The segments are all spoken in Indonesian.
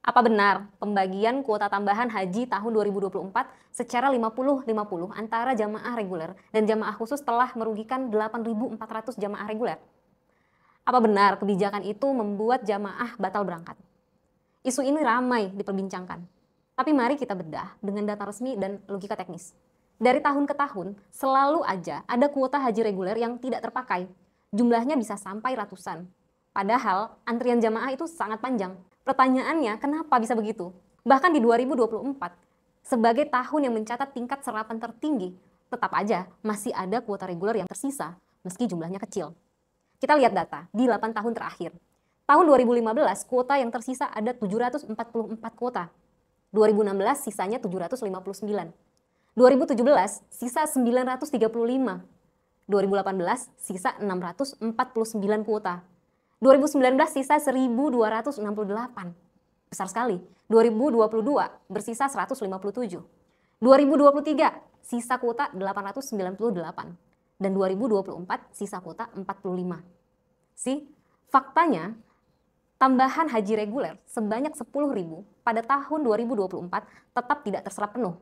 Apa benar pembagian kuota tambahan haji tahun 2024 secara 50-50 antara jamaah reguler dan jamaah khusus telah merugikan 8.400 jamaah reguler? Apa benar kebijakan itu membuat jamaah batal berangkat? Isu ini ramai diperbincangkan. Tapi mari kita bedah dengan data resmi dan logika teknis. Dari tahun ke tahun, selalu aja ada kuota haji reguler yang tidak terpakai. Jumlahnya bisa sampai ratusan. Padahal antrian jamaah itu sangat panjang. Pertanyaannya, kenapa bisa begitu? Bahkan di 2024, sebagai tahun yang mencatat tingkat serapan tertinggi, tetap aja masih ada kuota reguler yang tersisa, meski jumlahnya kecil. Kita lihat data di 8 tahun terakhir. Tahun 2015, kuota yang tersisa ada 744 kuota. 2016, sisanya 759. 2017, sisa 935. 2018, sisa 649 kuota. 2019 sisa 1.268. Besar sekali. 2022 bersisa 157. 2023 sisa kuota 898. Dan 2024 sisa kuota 45. Faktanya tambahan haji reguler sebanyak 10.000 pada tahun 2024 tetap tidak terserap penuh.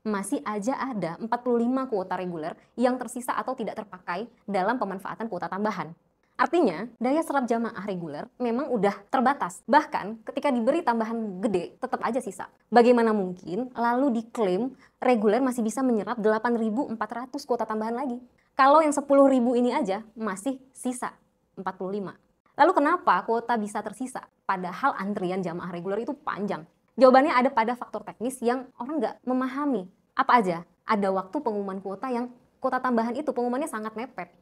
Masih aja ada 45 kuota reguler yang tersisa atau tidak terpakai dalam pemanfaatan kuota tambahan. Artinya, daya serap jamaah reguler memang udah terbatas. Bahkan ketika diberi tambahan gede, tetap aja sisa. Bagaimana mungkin lalu diklaim reguler masih bisa menyerap 8.400 kuota tambahan lagi? Kalau yang 10.000 ini aja masih sisa 45. Lalu kenapa kuota bisa tersisa? Padahal antrian jamaah reguler itu panjang. Jawabannya ada pada faktor teknis yang orang nggak memahami. Apa aja? Ada waktu pengumuman kuota yang kuota tambahan itu pengumumannya sangat mepet.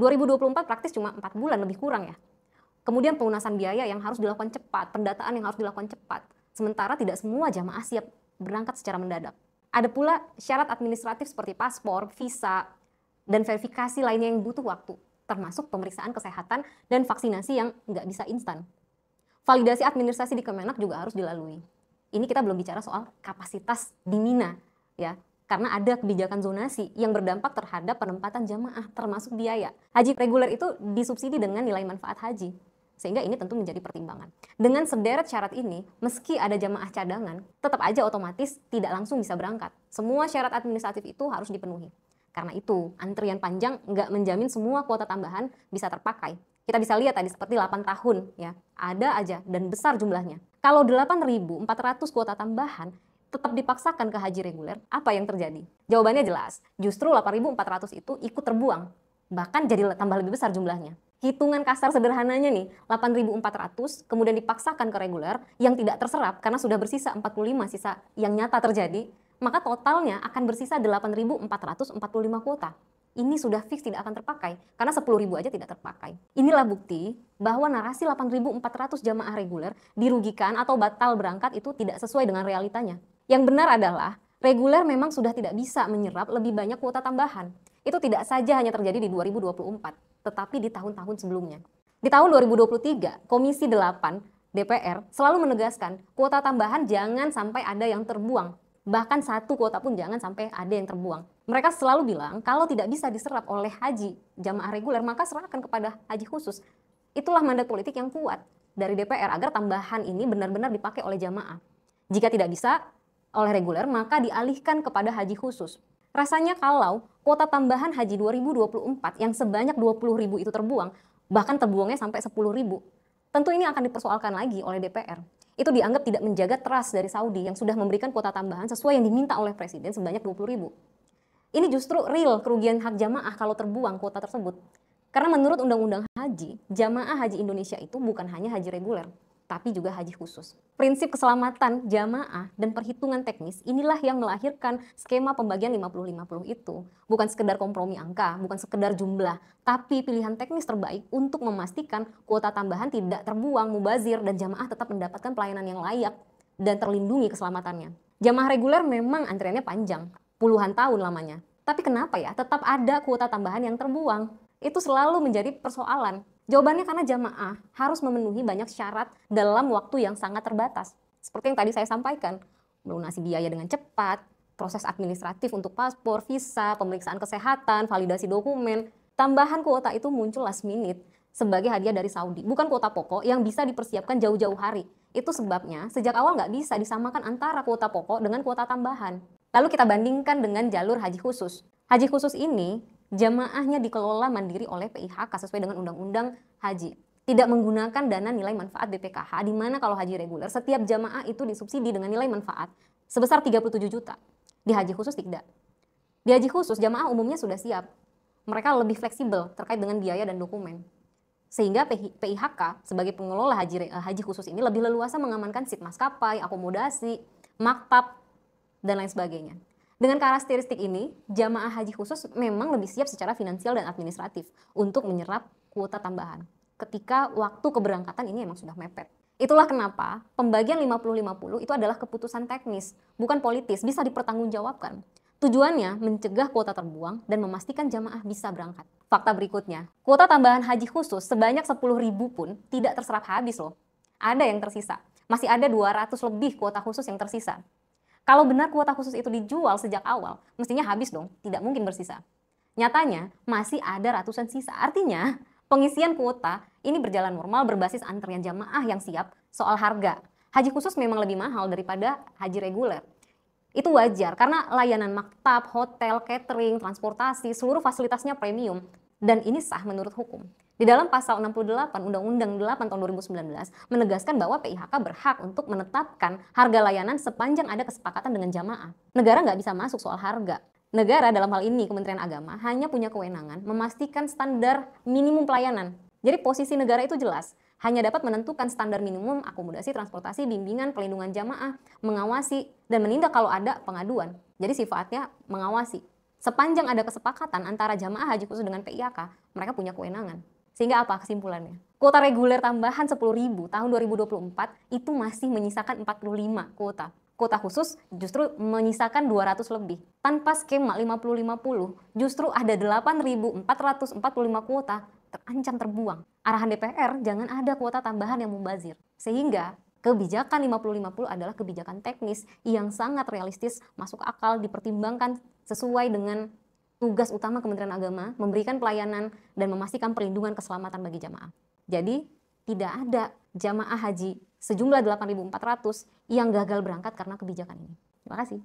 2024 praktis cuma 4 bulan lebih kurang ya. Kemudian pelunasan biaya yang harus dilakukan cepat, pendataan yang harus dilakukan cepat. Sementara tidak semua jamaah siap berangkat secara mendadak. Ada pula syarat administratif seperti paspor, visa, dan verifikasi lainnya yang butuh waktu, termasuk pemeriksaan kesehatan dan vaksinasi yang nggak bisa instan. Validasi administrasi di Kemenak juga harus dilalui. Ini kita belum bicara soal kapasitas di Mina, ya. Karena ada kebijakan zonasi yang berdampak terhadap penempatan jamaah termasuk biaya. Haji reguler itu disubsidi dengan nilai manfaat haji. Sehingga ini tentu menjadi pertimbangan. Dengan sederet syarat ini, meski ada jamaah cadangan, tetap aja otomatis tidak langsung bisa berangkat. Semua syarat administratif itu harus dipenuhi. Karena itu, antrian panjang nggak menjamin semua kuota tambahan bisa terpakai. Kita bisa lihat tadi seperti 8 tahun, ya, ada aja dan besar jumlahnya. Kalau 8.400 kuota tambahan, tetap dipaksakan ke haji reguler, apa yang terjadi? Jawabannya jelas, justru 8.400 itu ikut terbuang, bahkan jadi tambah lebih besar jumlahnya. Hitungan kasar sederhananya nih, 8.400 kemudian dipaksakan ke reguler yang tidak terserap karena sudah bersisa 45 sisa yang nyata terjadi, maka totalnya akan bersisa 8.445 kuota. Ini sudah fix tidak akan terpakai, karena 10.000 aja tidak terpakai. Inilah bukti bahwa narasi 8.400 jamaah reguler dirugikan atau batal berangkat itu tidak sesuai dengan realitanya. Yang benar adalah, reguler memang sudah tidak bisa menyerap lebih banyak kuota tambahan. Itu tidak saja hanya terjadi di 2024, tetapi di tahun-tahun sebelumnya. Di tahun 2023, Komisi 8 DPR selalu menegaskan kuota tambahan jangan sampai ada yang terbuang. Bahkan satu kuota pun jangan sampai ada yang terbuang. Mereka selalu bilang kalau tidak bisa diserap oleh haji jamaah reguler maka serahkan kepada haji khusus. Itulah mandat politik yang kuat dari DPR agar tambahan ini benar-benar dipakai oleh jamaah. Jika tidak bisa oleh reguler maka dialihkan kepada haji khusus. Rasanya kalau kuota tambahan haji 2024 yang sebanyak 20.000 itu terbuang, bahkan terbuangnya sampai 10.000, tentu ini akan dipersoalkan lagi oleh DPR. Itu dianggap tidak menjaga trust dari Saudi yang sudah memberikan kuota tambahan sesuai yang diminta oleh Presiden sebanyak 20.000. Ini justru real kerugian hak jamaah kalau terbuang kuota tersebut. Karena menurut Undang-Undang Haji, jamaah haji Indonesia itu bukan hanya haji reguler, tapi juga haji khusus. Prinsip keselamatan jamaah dan perhitungan teknis inilah yang melahirkan skema pembagian 50-50 itu. Bukan sekedar kompromi angka, bukan sekedar jumlah, tapi pilihan teknis terbaik untuk memastikan kuota tambahan tidak terbuang, mubazir, dan jamaah tetap mendapatkan pelayanan yang layak dan terlindungi keselamatannya. Jamaah reguler memang antriannya panjang, puluhan tahun lamanya. Tapi kenapa ya tetap ada kuota tambahan yang terbuang? Itu selalu menjadi persoalan. Jawabannya karena jamaah harus memenuhi banyak syarat dalam waktu yang sangat terbatas. Seperti yang tadi saya sampaikan, melunasi biaya dengan cepat, proses administratif untuk paspor, visa, pemeriksaan kesehatan, validasi dokumen. Tambahan kuota itu muncul last minute sebagai hadiah dari Saudi. Bukan kuota pokok yang bisa dipersiapkan jauh-jauh hari. Itu sebabnya sejak awal nggak bisa disamakan antara kuota pokok dengan kuota tambahan. Lalu kita bandingkan dengan jalur haji khusus. Haji khusus ini jamaahnya dikelola mandiri oleh PIHK sesuai dengan Undang-Undang Haji. Tidak menggunakan dana nilai manfaat BPKH, di mana kalau haji reguler setiap jamaah itu disubsidi dengan nilai manfaat sebesar 37 juta. Di haji khusus tidak. Di haji khusus jamaah umumnya sudah siap. Mereka lebih fleksibel terkait dengan biaya dan dokumen. Sehingga PIHK sebagai pengelola haji khusus ini lebih leluasa mengamankan seat maskapai, akomodasi, maktab, dan lain sebagainya. Dengan karakteristik ini, jamaah haji khusus memang lebih siap secara finansial dan administratif untuk menyerap kuota tambahan. Ketika waktu keberangkatan ini memang sudah mepet. Itulah kenapa pembagian 50-50 itu adalah keputusan teknis, bukan politis, bisa dipertanggungjawabkan. Tujuannya mencegah kuota terbuang dan memastikan jamaah bisa berangkat. Fakta berikutnya, kuota tambahan haji khusus sebanyak 10.000 pun tidak terserap habis loh. Ada yang tersisa. Masih ada 200 lebih kuota khusus yang tersisa. Kalau benar kuota khusus itu dijual sejak awal, mestinya habis dong, tidak mungkin bersisa. Nyatanya, masih ada ratusan sisa. Artinya, pengisian kuota ini berjalan normal berbasis antrian jamaah yang siap soal harga. Haji khusus memang lebih mahal daripada haji reguler. Itu wajar karena layanan maktab, hotel, catering, transportasi, seluruh fasilitasnya premium. Dan ini sah menurut hukum. Di dalam pasal 68 Undang-Undang 8 tahun 2019 menegaskan bahwa PIHK berhak untuk menetapkan harga layanan sepanjang ada kesepakatan dengan jamaah. Negara nggak bisa masuk soal harga. Negara dalam hal ini Kementerian Agama hanya punya kewenangan memastikan standar minimum pelayanan. Jadi posisi negara itu jelas. Hanya dapat menentukan standar minimum akomodasi, transportasi, bimbingan, pelindungan jamaah, mengawasi, dan menindak kalau ada pengaduan. Jadi sifatnya mengawasi. Sepanjang ada kesepakatan antara jamaah haji khusus dengan PIHK, mereka punya kewenangan. Sehingga apa kesimpulannya? Kuota reguler tambahan 10.000 tahun 2024 itu masih menyisakan 45 kuota. Kuota khusus justru menyisakan 200 lebih. Tanpa skema 50-50, justru ada 8.445 kuota terancam terbuang. Arahan DPR jangan ada kuota tambahan yang mubazir. Sehingga kebijakan 50-50 adalah kebijakan teknis yang sangat realistis, masuk akal, dipertimbangkan sesuai dengan tugas utama Kementerian Agama, memberikan pelayanan dan memastikan perlindungan keselamatan bagi jamaah. Jadi tidak ada jamaah haji sejumlah 8.400 yang gagal berangkat karena kebijakan ini. Terima kasih.